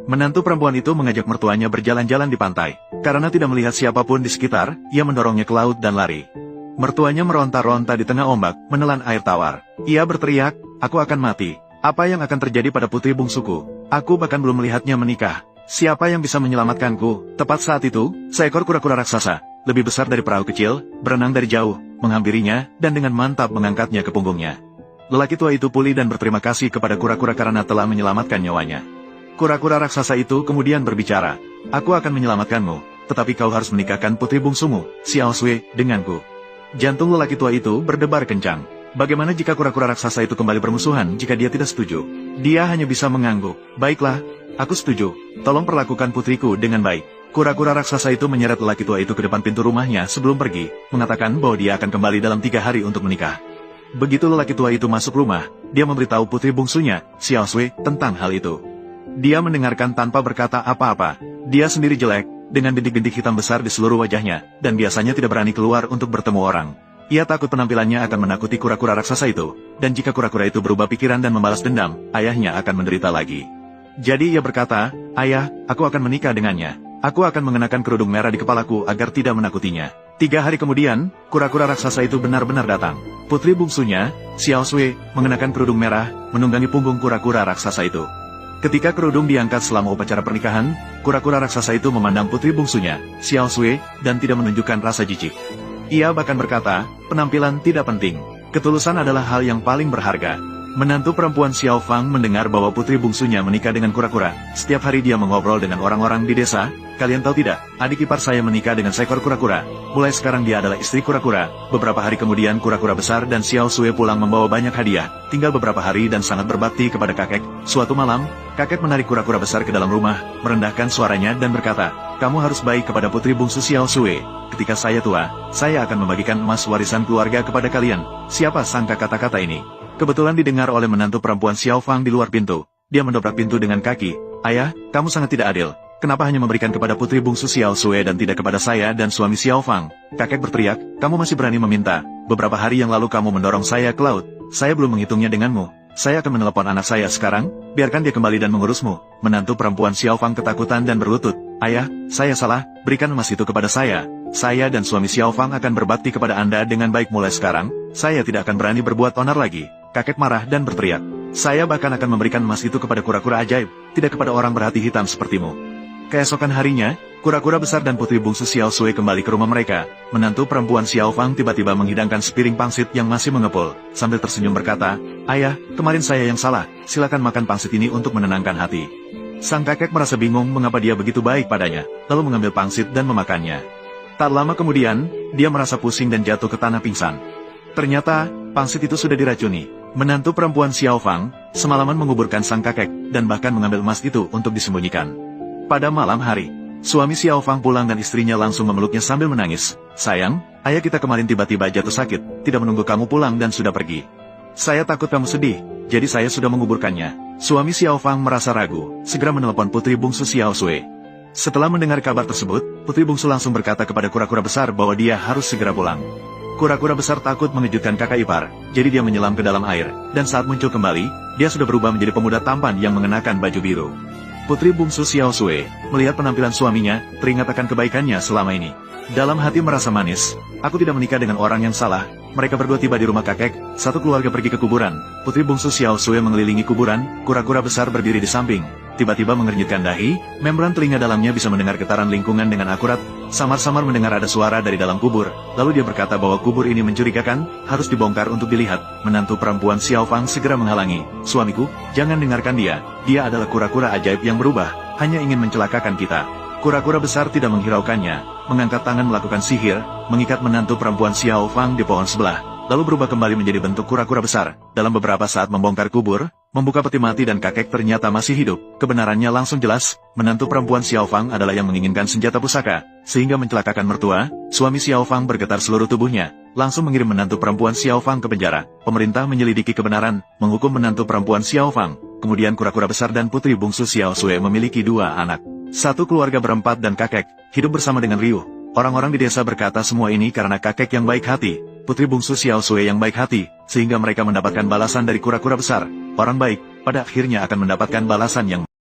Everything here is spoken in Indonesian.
Menantu perempuan itu mengajak mertuanya berjalan-jalan di pantai. Karena tidak melihat siapapun di sekitar, ia mendorongnya ke laut dan lari. Mertuanya meronta-ronta di tengah ombak, menelan air tawar. Ia berteriak, "Aku akan mati. Apa yang akan terjadi pada putri bungsuku? Aku bahkan belum melihatnya menikah. Siapa yang bisa menyelamatkanku?" Tepat saat itu, seekor kura-kura raksasa, lebih besar dari perahu kecil, berenang dari jauh, menghampirinya, dan dengan mantap mengangkatnya ke punggungnya. Lelaki tua itu pulih dan berterima kasih kepada kura-kura karena telah menyelamatkan nyawanya. Kura-kura raksasa itu kemudian berbicara, "Aku akan menyelamatkanmu, tetapi kau harus menikahkan putri bungsumu, Xiao Sui, denganku." Jantung lelaki tua itu berdebar kencang. Bagaimana jika kura-kura raksasa itu kembali bermusuhan jika dia tidak setuju? Dia hanya bisa mengangguk. "Baiklah, aku setuju. Tolong perlakukan putriku dengan baik." Kura-kura raksasa itu menyeret lelaki tua itu ke depan pintu rumahnya sebelum pergi, mengatakan bahwa dia akan kembali dalam 3 hari untuk menikah. Begitu lelaki tua itu masuk rumah, dia memberitahu putri bungsunya, Xiao Sui, tentang hal itu. Dia mendengarkan tanpa berkata apa-apa. Dia sendiri jelek, dengan bintik-bintik hitam besar di seluruh wajahnya, dan biasanya tidak berani keluar untuk bertemu orang. Ia takut penampilannya akan menakuti kura-kura raksasa itu, dan jika kura-kura itu berubah pikiran dan membalas dendam, ayahnya akan menderita lagi. Jadi ia berkata, "Ayah, aku akan menikah dengannya. Aku akan mengenakan kerudung merah di kepalaku agar tidak menakutinya." 3 hari kemudian, kura-kura raksasa itu benar-benar datang. Putri bungsunya, Xiao Sui, mengenakan kerudung merah, menunggangi punggung kura-kura raksasa itu. Ketika kerudung diangkat selama upacara pernikahan, kura-kura raksasa itu memandang putri bungsunya, Xiao Sui, dan tidak menunjukkan rasa jijik. Ia bahkan berkata, "Penampilan tidak penting. Ketulusan adalah hal yang paling berharga." Menantu perempuan Xiao Fang mendengar bahwa putri bungsunya menikah dengan kura-kura. Setiap hari dia mengobrol dengan orang-orang di desa. "Kalian tahu tidak, adik ipar saya menikah dengan seekor kura-kura. Mulai sekarang dia adalah istri kura-kura." Beberapa hari kemudian kura-kura besar dan Xiao Sui pulang membawa banyak hadiah. Tinggal beberapa hari dan sangat berbakti kepada kakek. Suatu malam, kakek menarik kura-kura besar ke dalam rumah, merendahkan suaranya dan berkata, "Kamu harus baik kepada putri bungsu Xiao Sui. Ketika saya tua, saya akan membagikan emas warisan keluarga kepada kalian." Siapa sangka kata-kata ini kebetulan didengar oleh menantu perempuan Xiao Fang di luar pintu. Dia mendobrak pintu dengan kaki. "Ayah, kamu sangat tidak adil. Kenapa hanya memberikan kepada putri bungsu Xiao Sui dan tidak kepada saya dan suami Xiao Fang?" Kakek berteriak, "Kamu masih berani meminta. Beberapa hari yang lalu kamu mendorong saya ke laut. Saya belum menghitungnya denganmu. Saya akan menelepon anak saya sekarang, biarkan dia kembali dan mengurusmu." Menantu perempuan Xiao Fang ketakutan dan berlutut. "Ayah, saya salah, berikan emas itu kepada saya. Saya dan suami Xiao Fang akan berbakti kepada Anda dengan baik mulai sekarang. Saya tidak akan berani berbuat onar lagi." Kakek marah dan berteriak, "Saya bahkan akan memberikan emas itu kepada kura-kura ajaib, tidak kepada orang berhati hitam sepertimu." Keesokan harinya, kura-kura besar dan putri bungsu Xiao Sui kembali ke rumah mereka. Menantu perempuan Xiao Fang tiba-tiba menghidangkan sepiring pangsit yang masih mengepul, sambil tersenyum berkata, "Ayah, kemarin saya yang salah, silakan makan pangsit ini untuk menenangkan hati." Sang kakek merasa bingung mengapa dia begitu baik padanya, lalu mengambil pangsit dan memakannya. Tak lama kemudian, dia merasa pusing dan jatuh ke tanah pingsan. Ternyata, pangsit itu sudah diracuni. Menantu perempuan Xiao Fang semalaman menguburkan sang kakek, dan bahkan mengambil emas itu untuk disembunyikan. Pada malam hari, suami Xiao Fang pulang dan istrinya langsung memeluknya sambil menangis. "Sayang, ayah kita kemarin tiba-tiba jatuh sakit, tidak menunggu kamu pulang dan sudah pergi. Saya takut kamu sedih, jadi saya sudah menguburkannya." Suami Xiao Fang merasa ragu, segera menelepon putri bungsu Xiao Sui. Setelah mendengar kabar tersebut, putri bungsu langsung berkata kepada kura-kura besar bahwa dia harus segera pulang. Kura-kura besar takut mengejutkan kakak ipar, jadi dia menyelam ke dalam air, dan saat muncul kembali, dia sudah berubah menjadi pemuda tampan yang mengenakan baju biru. Putri bungsu Xiao Sui melihat penampilan suaminya, teringat akan kebaikannya selama ini. Dalam hati merasa manis, "Aku tidak menikah dengan orang yang salah." Mereka berdua tiba di rumah kakek, satu keluarga pergi ke kuburan. Putri bungsu Xiao Sui mengelilingi kuburan, kura-kura besar berdiri di samping. Tiba-tiba mengernyitkan dahi, membran telinga dalamnya bisa mendengar getaran lingkungan dengan akurat. Samar-samar mendengar ada suara dari dalam kubur, lalu dia berkata bahwa kubur ini mencurigakan, harus dibongkar untuk dilihat. Menantu perempuan Xiao Fang segera menghalangi, "Suamiku, jangan dengarkan dia. Dia adalah kura-kura ajaib yang berubah, hanya ingin mencelakakan kita." Kura-kura besar tidak menghiraukannya, mengangkat tangan melakukan sihir, mengikat menantu perempuan Xiao Fang di pohon sebelah, lalu berubah kembali menjadi bentuk kura-kura besar. Dalam beberapa saat membongkar kubur, membuka peti mati dan kakek ternyata masih hidup. Kebenarannya langsung jelas, menantu perempuan Xiao Fang adalah yang menginginkan senjata pusaka, sehingga mencelakakan mertua. Suami Xiao Fang bergetar seluruh tubuhnya, langsung mengirim menantu perempuan Xiao Fang ke penjara. Pemerintah menyelidiki kebenaran, menghukum menantu perempuan Xiao Fang. Kemudian kura-kura besar dan putri bungsu Xiao Sui memiliki 2 anak. Satu keluarga berempat dan kakek, hidup bersama dengan riuh. Orang-orang di desa berkata semua ini karena kakek yang baik hati, putri bungsu Xiao Sui yang baik hati, sehingga mereka mendapatkan balasan dari kura-kura besar. Orang baik, pada akhirnya akan mendapatkan balasan yang